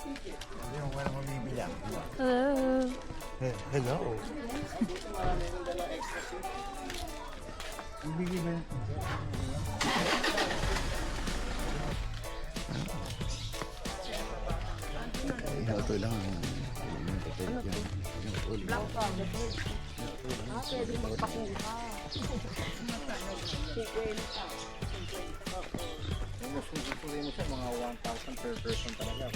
Hindi mo parang mabibilang. Hello. Hello. Marami nang dala extra seat. Ibigay ba? Ito lang. Black ka. Pwede magpakuha. 50. Mas gusturin mo siya mga 1,000 per person talaga.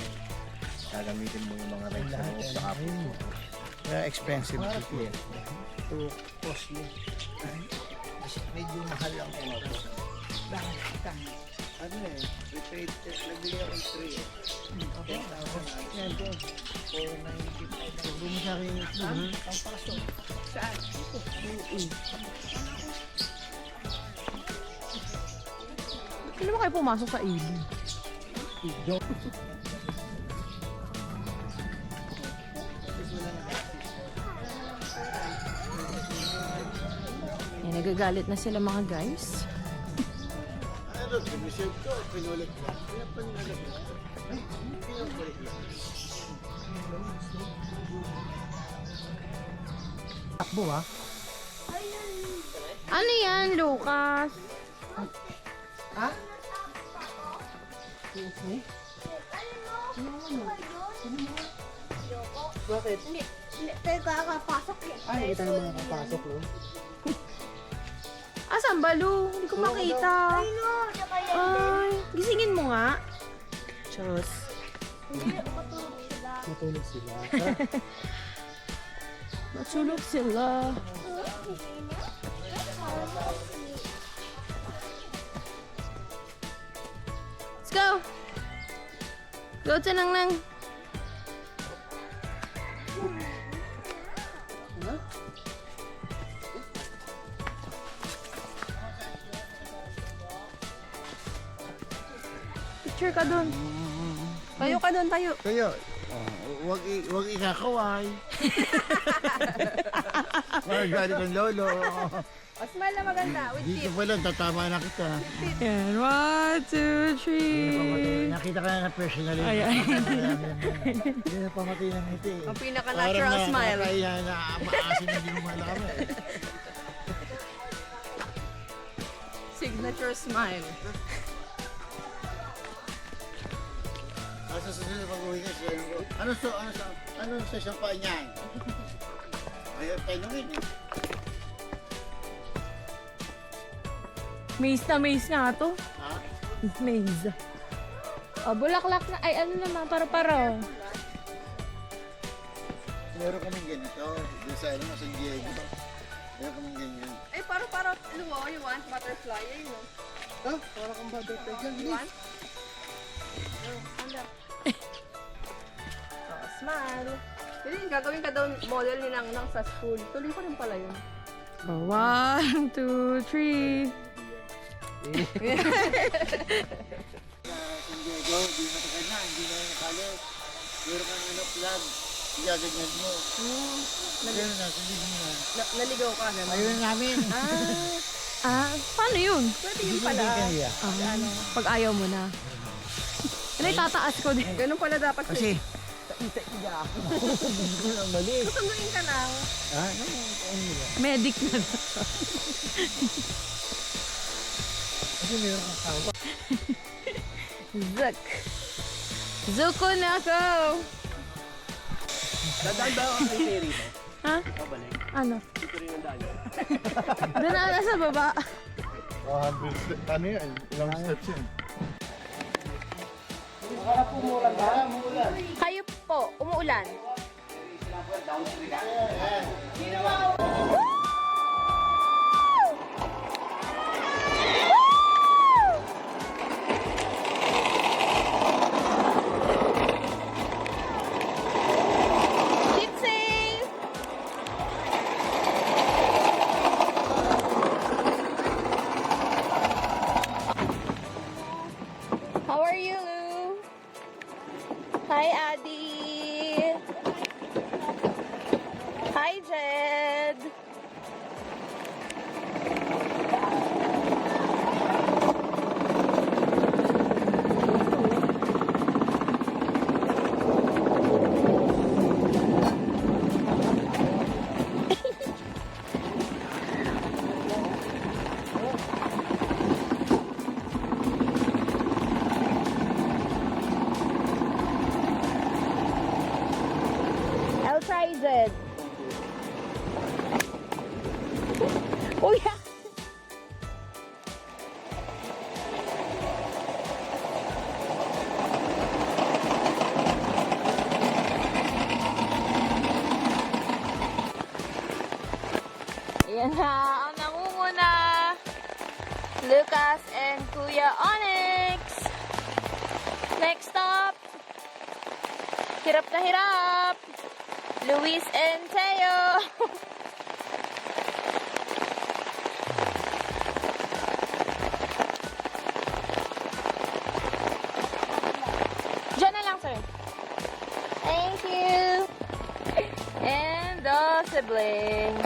Gagamitin mo yung mga rides sa Apple. Kaya expensive dito eh. Ito costly. Medyo mahal ang ito. Ano eh, prepaid test, nagbili ako ng 3 eh. 10,000. Yan po. 495. Bumi sa akin yung itlog. Ang paso. Saan? Ito. Sino ba kayo pumasok sa ilog? Yan, nagagalit na sila mga guys. Ano, piniserve ko, pinulit ko. Kaya pinulit ko. Ay, pinulit ko. Takbo ha? Ano yan, Lucas? Ha? Bakit? Hindi, kakapasok eh. Ay, hindi tayo makakapasok no? Asan ba, Lu? Hindi ko makita. Ay, no, tsaka yan. Ay, gisingin mo nga. Diyos. Hindi, matulog sila. Matulog sila. Matulog sila. Let's go! Go to Nang Nang. Picture ka dun. Tayo ka dun, tayo. Kayo, wag ikakaway. Wag galit ng lolo. O, smile na maganda. With Dito pa lang, tatama na kita. Yan. 1, 2, 3. Nakita ka na personally. Ay, ay. Hindi na pamatay ng ngiti. Ang pinaka-natural smile. Parang na maasin na hindi mo malaman. Signature smile. Sa susunod pag-uwi ka siya. Ano sa siyang paa niyan? Ayaw tanungin eh. Maze na maze nga to. Ha? Maze. O, bulaklak na. Ay, ano naman, paro-paro. Meron kaming ganito. Doon sa ano, San Diego. Meron kaming ganyan. Ay, paro-paro. Ano mo, you want butterfly? Ayun mo. Ah, parang kang butterfly dyan. You want? Oh, smile. Hindi, gagawin ka daw model ni Nang Nang sa school. Tuloy ko rin pala yun. Oh, 1, 2, 3. San Diego, di matagal na, hindi na nakalit. Meron kang ano, flag. Igaganyan mo. Ayun na, sabihin mo na. Naligaw ka naman. Ayun namin. Paano yun? Pwede yun pala. Kaya. Pag ayaw mo na. Ano, tataas ko din. Ganun pala dapat. Kasi, taita ako. Ang mali. Susunduin ka lang. Ha? Ano nila? Medic na. Kasi meron kang kawa. Zuk. Zuko na ako. Dadaan ba ako kay Terry? Ha? Ano? Doon na sa baba. 100 steps. Ano yan? Ilang steps yan? Kayo po, umuulan. Keep safe. How are you, Lou? Hi, Addy. Hi, Jed. 100. Uy! Ayan na, ang nangunguna. Lucas and Kuya Onyx. Next stop. Hirap na hirap. Luis and Teo. Diyan na lang, sir. Thank you. And the siblings.